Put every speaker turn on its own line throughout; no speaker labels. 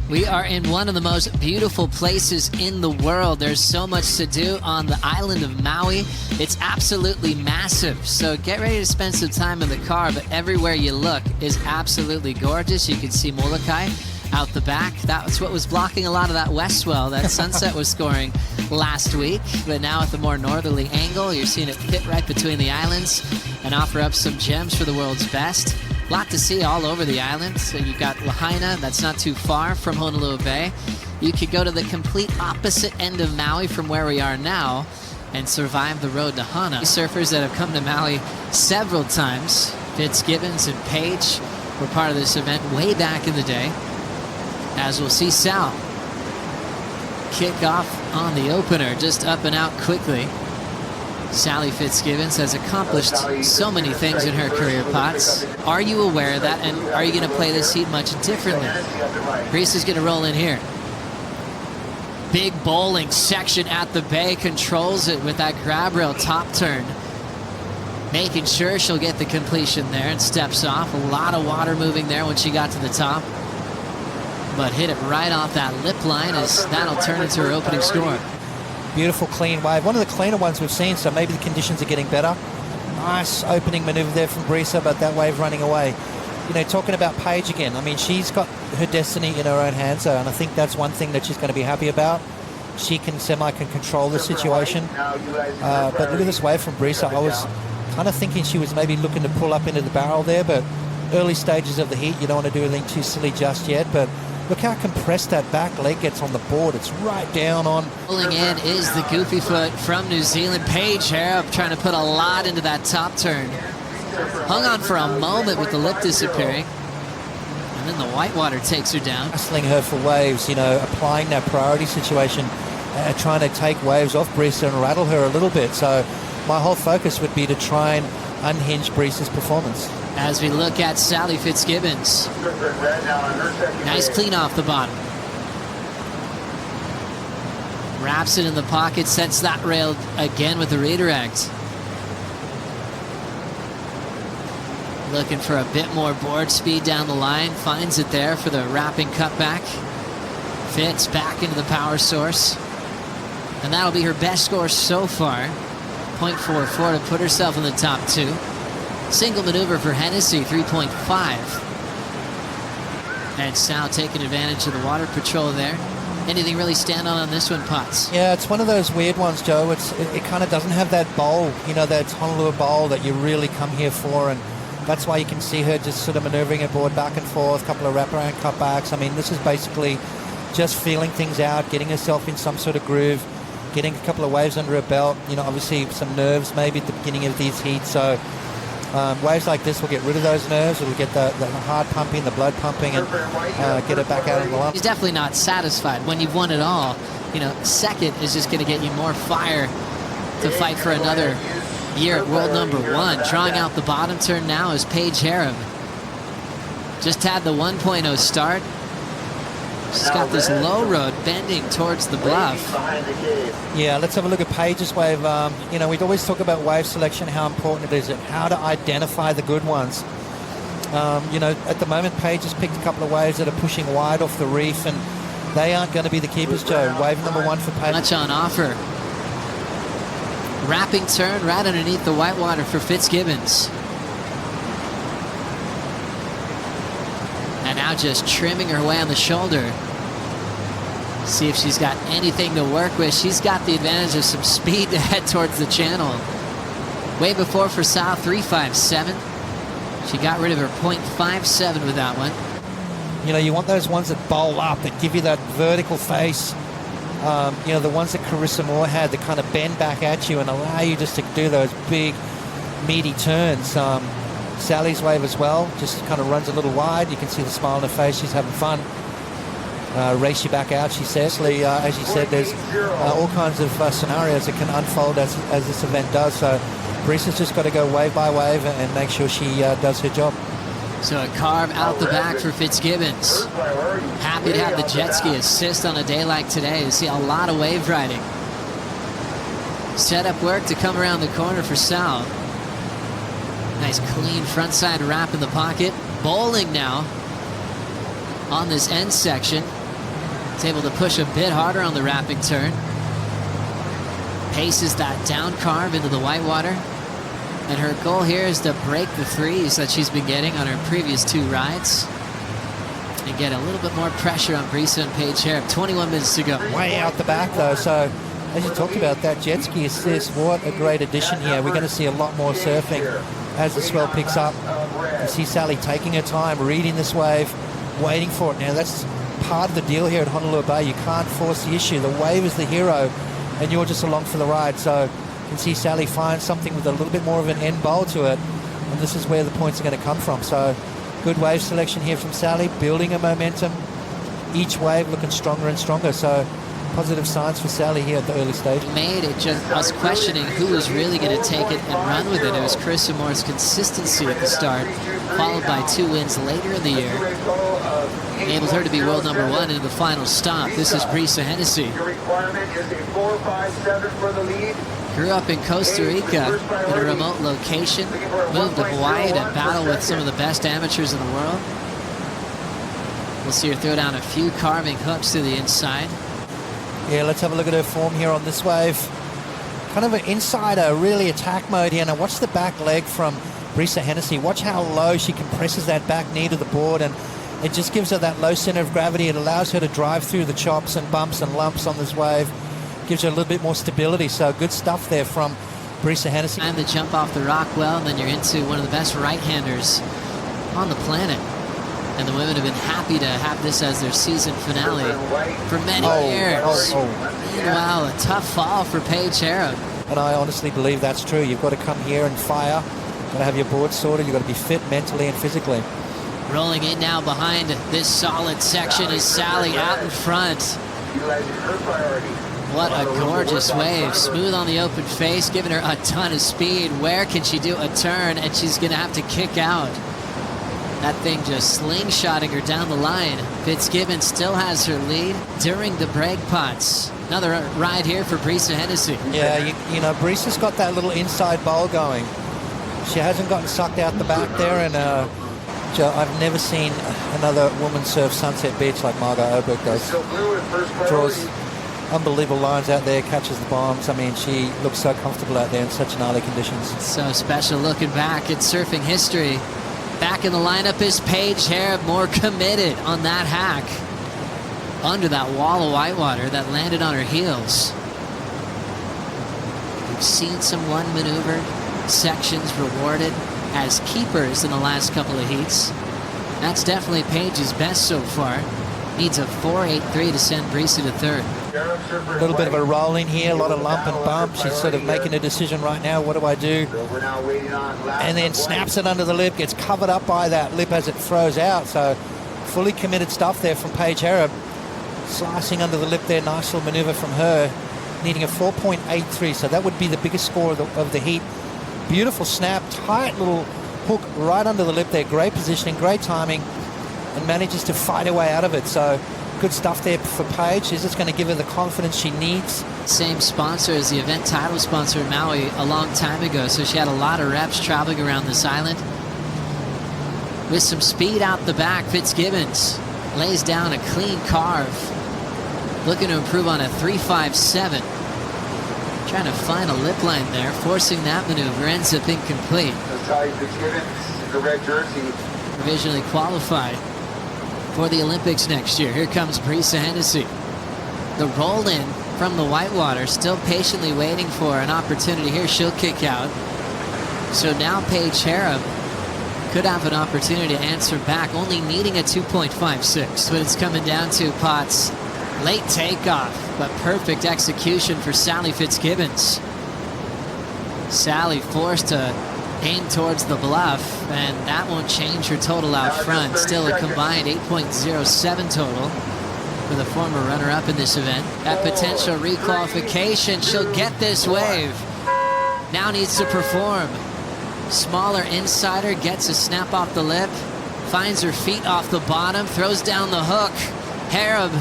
We are in one of the most beautiful places in the world. There's so much to do on the island of Maui. It's absolutely massive. So get ready to spend some time in the car, but everywhere you look is absolutely gorgeous. You can see Molokai out the back. That's what was blocking a lot of that west swell that Sunset was scoring last week. But now at the more northerly angle, you're seeing it fit right between the islands and offer up some gems for the world's best. A lot to see all over the island. So you've got Lahaina, that's not too far from Honolulu Bay. You could go to the complete opposite end of Maui from where we are now and survive the road to Hana. Surfers that have come to Maui several times, Fitzgibbons and Paige, were part of this event way back in the day. As we'll see Sal kick off on the opener, just up and out quickly. Sally Fitzgibbons has accomplished so many things in her career, Potts. Are you aware of that, and are you going to play this heat much differently? Brisa's going to roll in here. Big bowling section at the bay, controls it with that grab rail top turn. Making sure she'll get the completion there and steps off. A lot of water moving there when she got to the top. But hit it right off that lip line as that'll turn into her opening score.
Beautiful clean wave, one of the cleaner ones we've seen, so maybe the conditions are getting better. Nice opening maneuver there from Brisa, but that wave running away. You know, talking about Paige again, I mean, she's got her destiny in her own hands, and I think that's one thing that she's going to be happy about. She can control the situation. But look at this wave from Brisa. I was kind of thinking she was maybe looking to pull up into the barrel there, but early stages of the heat, you don't want to do anything too silly just yet, but look how compressed that back leg gets on the board. It's right down on.
Pulling in is the goofy foot from New Zealand. Paige Hareb trying to put a lot into that top turn. Hung on for a moment with the lip disappearing. And then the whitewater takes her down.
Hustling her for waves, you know, applying that priority situation, trying to take waves off Brisa and rattle her a little bit. So my whole focus would be to try and unhinge Brisa's performance.
As we look at Sally Fitzgibbons. Nice clean off the bottom. Wraps it in the pocket, sets that rail again with the redirect. Looking for a bit more board speed down the line. Finds it there for the wrapping cutback. Fitz back into the power source. And that'll be her best score so far. 0.44 to put herself in the top two. Single maneuver for Hennessy, 3.5. And Sal taking advantage of the water patrol there. Anything really stand on this one, Potts?
Yeah, it's one of those weird ones, Joe. It kind of doesn't have that bowl, you know, that Honolulu bowl that you really come here for, and that's why you can see her just sort of maneuvering her board back and forth, a couple of wraparound cutbacks. I mean, this is basically just feeling things out, getting herself in some sort of groove, getting a couple of waves under her belt, you know, obviously some nerves maybe at the beginning of these heats, so waves like this will get rid of those nerves. It'll get the heart pumping, the blood pumping, and get it back out on the line.
He's definitely not satisfied. When you've won it all, you know, second is just going to get you more fire to fight for another year at world number one. Drawing out the bottom turn now is Paige Hareb. Just had the 1.0 start. She's got this low road bending towards the bluff.
Yeah, let's have a look at Paige's wave. You know, we'd always talk about wave selection, how important it is, and how to identify the good ones. You know, at the moment, Paige has picked a couple of waves that are pushing wide off the reef, and they aren't going to be the keepers, Joe. Wave number one for Paige.
Much on offer. Wrapping turn right underneath the whitewater for Fitzgibbons. And now just trimming her way on the shoulder. See if she's got anything to work with. She's got the advantage of some speed to head towards the channel. Way before for Sal, 3.57. She got rid of her 0.57 with that one.
You know, you want those ones that bowl up, that give you that vertical face. You know, the ones that Carissa Moore had that kind of bend back at you and allow you just to do those big, meaty turns. Sally's wave as well, just kind of runs a little wide. You can see the smile on her face. She's having fun. Race you back out, she says. As you said, there's all kinds of scenarios that can unfold as this event does. So Brisa's just got to go wave by wave and make sure she does her job.
So a carve out the back for Fitzgibbons. Happy to have the jet ski assist on a day like today to see a lot of wave riding. Setup work to come around the corner for Sal. Nice clean frontside wrap in the pocket. Bowling now on this end section. Is able to push a bit harder on the wrapping turn. Paces that down carve into the whitewater. And her goal here is to break the threes that she's been getting on her previous 2 rides. And get a little bit more pressure on Brisa and Paige Hareb. 21 minutes to go.
Way out the back though, so as you talked about that jet ski assist, what a great addition here. We're going to see a lot more surfing as the swell picks up. You see Sally taking her time, reading this wave, waiting for it. Now that's part of the deal here at Honolulu Bay. You can't force the issue. The wave is the hero and you're just along for the ride. So you can see Sally find something with a little bit more of an end bowl to it, and this is where the points are going to come from. So good wave selection here from Sally, building a momentum. Each wave looking stronger and stronger. So positive signs for Sally here at the early stage.
Made it just us questioning who was really going to take it and run with it. It was Carissa Moore's consistency at the start, followed by 2 wins later in the year. Enabled her to be world number 1 in the final stop. This is Brisa Hennessy.
Your requirement is a 4.57 for the lead.
Grew up in Costa Rica in a remote location. Moved to Hawaii to battle with some of the best amateurs in the world. We'll see her throw down a few carving hooks to the inside.
Yeah, let's have a look at her form here on this wave. Kind of an insider, really attack mode here. Now watch the back leg from Brisa Hennessy. Watch how low she compresses that back knee to the board, and it just gives her that low center of gravity. It allows her to drive through the chops and bumps and lumps on this wave. Gives her a little bit more stability. So good stuff there from Brisa Hennessy.
And the jump off the rock well, and then you're into one of the best right-handers on the planet. And the women have been happy to have this as their season finale for many years. Meanwhile, a tough fall for Paige Hareb.
And I honestly believe that's true. You've got to come here and fire. You've got to have your board sorted. You've got to be fit mentally and physically.
Rolling in now behind this solid section is Sally out in front. What a gorgeous wave. Smooth on the open face, giving her a ton of speed. Where can she do a turn? And she's going to have to kick out. That thing just slingshotting her down the line. Fitzgibbons still has her lead during the brag pots. Another ride here for Brisa Hennessy.
Yeah, you know, Brisa's got that little inside bowl going. She hasn't gotten sucked out the back there, and I've never seen another woman surf Sunset Beach like Margot Oberg does. Draws unbelievable lines out there, catches the bombs. I mean, she looks so comfortable out there in such gnarly conditions.
So special looking back at surfing history. Back in the lineup is Paige Hareb, more committed on that hack. Under that wall of whitewater that landed on her heels. We've seen some one maneuver sections rewarded as keepers in the last couple of heats. That's definitely Paige's best so far. Needs a 4.83 to send Brisa to third.
A little bit of a roll in here, a lot of lump and bump. She's sort of making a decision right now. What do I do? And then snaps it under the lip, gets covered up by that lip as it throws out. So fully committed stuff there from Paige Hareb. Slicing under the lip there, nice little maneuver from her. Needing a 4.83, so that would be the biggest score of the heat. Beautiful snap, tight little hook right under the lip there. Great positioning, great timing, and manages to fight her way out of it. So good stuff there for Paige. Is this going to give her the confidence she needs?
Same sponsor as the event title sponsor in Maui a long time ago, so she had a lot of reps traveling around this island. With some speed out the back, Fitzgibbons lays down a clean carve. Looking to improve on a 3.57. Trying to find a lip line there, forcing that maneuver, ends up incomplete.
Fitzgibbons, the red jersey.
Provisionally qualified for the Olympics next year. Here comes Brisa Hennessy. The roll in from the whitewater, still patiently waiting for an opportunity here. She'll kick out. So now Paige Hareb could have an opportunity to answer back, only needing a 2.56. But it's coming down to Potts. Late takeoff, but perfect execution for Sally Fitzgibbons. Sally forced to aim towards the bluff, and that won't change her total out front. Still a combined 8.07 total for the former runner-up in this event. That potential requalification, she'll get this wave. Now needs to perform. Smaller insider, gets a snap off the lip, finds her feet off the bottom, throws down the hook. Hareb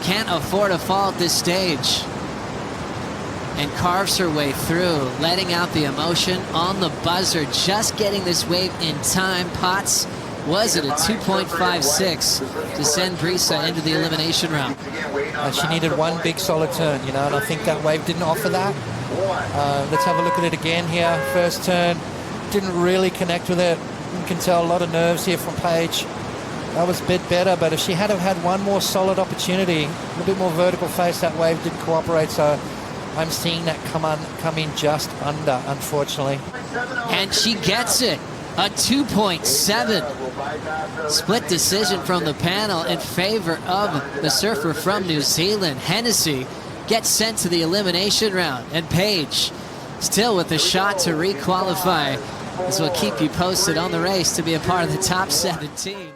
can't afford a fall at this stage and carves her way through, letting out the emotion on the buzzer, just getting this wave in time. Potts was it a 2.56 to send Brisa into the elimination round.
She needed one big solid turn, you know, and I think that wave didn't offer that. Let's have a look at it again here. First turn, didn't really connect with it. You can tell a lot of nerves here from Paige. That was a bit better, but if she had have had one more solid opportunity, a little bit more vertical face, that wave didn't cooperate, so I'm seeing that come in just under, unfortunately.
And she gets it. A 2.7. Split decision from the panel in favor of the surfer from New Zealand. Hennessy gets sent to the elimination round. And Paige still with a shot to requalify. This will keep you posted on the race to be a part of the top 17.